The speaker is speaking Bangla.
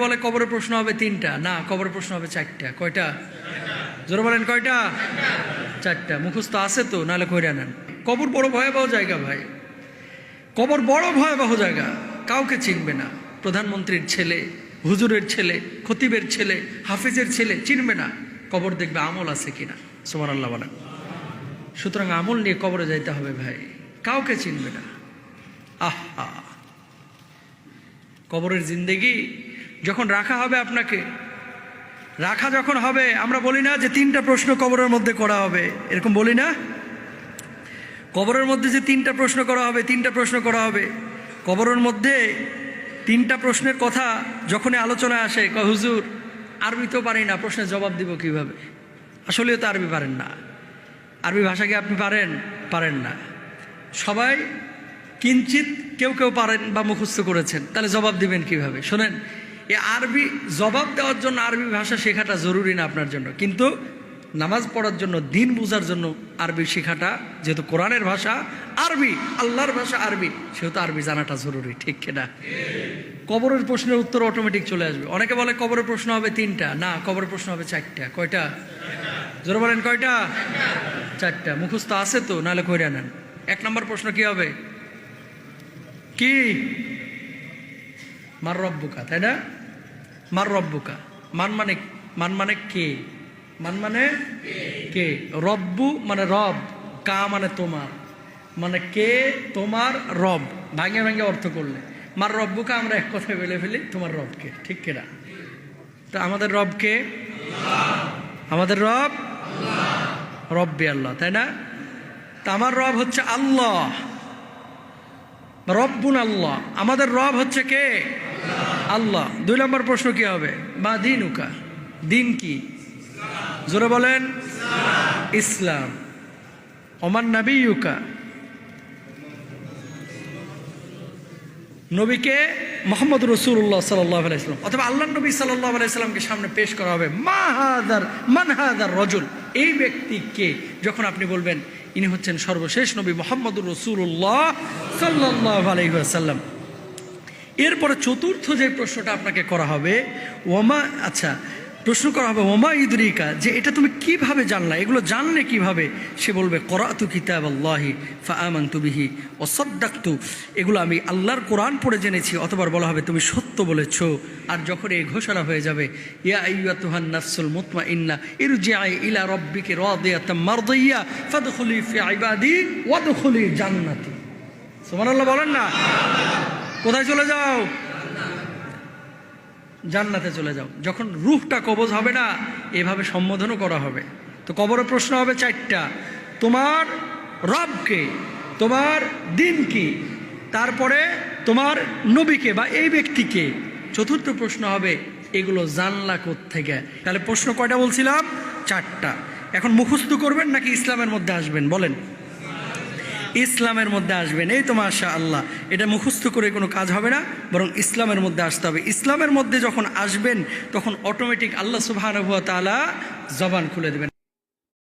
বলে কবরের প্রশ্ন হবে 3টা, না কবরের প্রশ্ন হবে 4টা। কয়টা? জোরে বলেন কয়টা? 4টা। মুখস্থ আছে তো, নাহলে কইরা নেন। কবর বড় ভয়াবহ জায়গা ভাই, কবর বড় ভয়াবহ জায়গা। কাউকে চিনবে না, প্রধানমন্ত্রীর ছেলে, হুজুরের ছেলে, খতিবের ছেলে, হাফিজের ছেলে চিনবে না। কবর দেখবে আমল আছে কিনা। সুবহানাল্লাহ বলেন। সুতরাং আমল নিয়ে কবরে যাইতে হবে ভাই, কাউকে চিনবে না। আহা, কবরের জিন্দেগি যখন রাখা হবে, আপনাকে রাখা যখন হবে, আমরা বলি না যে 3টা প্রশ্ন কবরের মধ্যে করা হবে, এরকম বলি না? কবরের মধ্যে যে 3টা প্রশ্ন করা হবে, 3টা প্রশ্ন করা হবে। কবরের মধ্যে 3টা প্রশ্নের কথা যখনই আলোচনায় আসে, কয় হুজুর আরবি তো পারি না, প্রশ্নের জবাব দিব কিভাবে? আসলেও তো আরবি পারেন না। আরবি ভাষা কি আপনি পারেন না। সবাই কিঞ্চিত কেউ কেউ পারেন বা মুখস্থ করেছেন, তাহলে জবাব দিবেন কিভাবে? শোনেন, এই আরবি জবাব দেওয়ার জন্য আরবি ভাষা শেখাটা জরুরি না আপনার জন্য, কিন্তু নামাজ পড়ার জন্য, দিন বোঝার জন্য আরবি শেখাটা, যেহেতু কোরআনের ভাষা আরবি, আল্লাহর ভাষা আরবি, সেহেতু আরবি জানাটা জরুরি। ঠিক কিনা? কবরের প্রশ্নের উত্তর অটোমেটিক চলে আসবে। অনেকে বলে কবরের প্রশ্ন হবে 3টা, না কবরের প্রশ্ন হবে 4টা। কয়টা? জোরে বলেন কয়টা? 4টা। মুখস্থ আছে তো, নাহলে কইরা নেন। 1 নম্বর প্রশ্ন কি হবে? কি? মার রব্বুকা, তাই না? মার রব্বুকা, মান মানে কে? মান মানে কে? রব্বু মানে রব, কা মানে তোমার, মানে কে তোমার রব। ভাঙে ভাঙে অর্থ করলে মার রব্বুকা আমরা এক কথায় বলে ফেলি, তোমার রবকে। ঠিক কিনা? তো আমাদের রবকে, আমাদের রব রব্বি আল্লাহ, তাই না? তা আমার রব হচ্ছে আল্লাহ, রব্বুন আল্লাহ। আমাদের রব হচ্ছে কে? আল্লাহ। 2 নম্বর প্রশ্ন কি হবে? মা দিনুকা, দিন কি? জোরে বলেন ইসলাম। ওমান নবিয়ুকা, নবীকে মুহাম্মদ রাসূলুল্লাহ সাল্লাল্লাহু আলাইহি ওয়াসাল্লাম অথবা আল্লাহর নবী সাল্লাল্লাহু আলাইহি ওয়াসাল্লামকে সামনে পেশ করা হবে। মান হাদার রাজুল, এই ব্যক্তি কে? যখন আপনি বলবেন ইনি হচ্ছেন সর্বশেষ নবী মুহাম্মদুর রাসূলুল্লাহ সাল্লাল্লাহু আলাইহি ওয়াসাল্লাম। এরপরে চতুর্থ যে প্রশ্নটা আপনাকে করা হবে, প্রশ্ন করা হবে ওমা ইদরিকা, যে এটা তুমি কিভাবে জানলা, এগুলো জানলে কিভাবে? সে বলবে করাতু কিতাবাল্লাহি ফাআমানতু বিহি ওয়া সাদ্দাকতু, এগুলো আমি আল্লাহর কোরআন পড়ে জেনেছি। অথবা বলা হবে তুমি সত্য বলেছো। আর যখন এই ঘোষণা হয়ে যাবে, ইয়া আইয়্যাতুহান নাফসুল মুতমাইন্না ইরজিই ইলা রাব্বিকি রাদিয়াতাম মারদিয়্যা ফাদখুলি ফি ইবাদি ওয়াদখুলি জান্নাতি। সুবহানাল্লাহ বলেন না? কোথায় চলে যাও? জান্নাতে চলে যাও। যখন রূহটা কবজ হবে না, এভাবে সম্বোধনও করা হবে। তো কবরের প্রশ্ন হবে 4টা, তোমার রবকে, তোমার দিন কি, তারপরে তোমার নবীকে বা এই ব্যক্তিকে। চতুর্থ প্রশ্ন হবে এগুলো জানলা কোত্থেকে? তাহলে প্রশ্ন কয়টা বলছিলাম? 4টা। এখন মুখস্থ করবেন নাকি ইসলামের মধ্যে আসবেন? বলেন। ইসলামের মধ্যে আসবেন। এই তো মাশাআল্লাহ, এটা মুখস্থ করে কোনো কাজ হবে না, বরং ইসলামের মধ্যে আসতে হবে। ইসলামের মধ্যে যখন আসবেন, তখন অটোমেটিক আল্লাহ সুবহানাহু ওয়া তাআলা জবান খুলে দেবেন।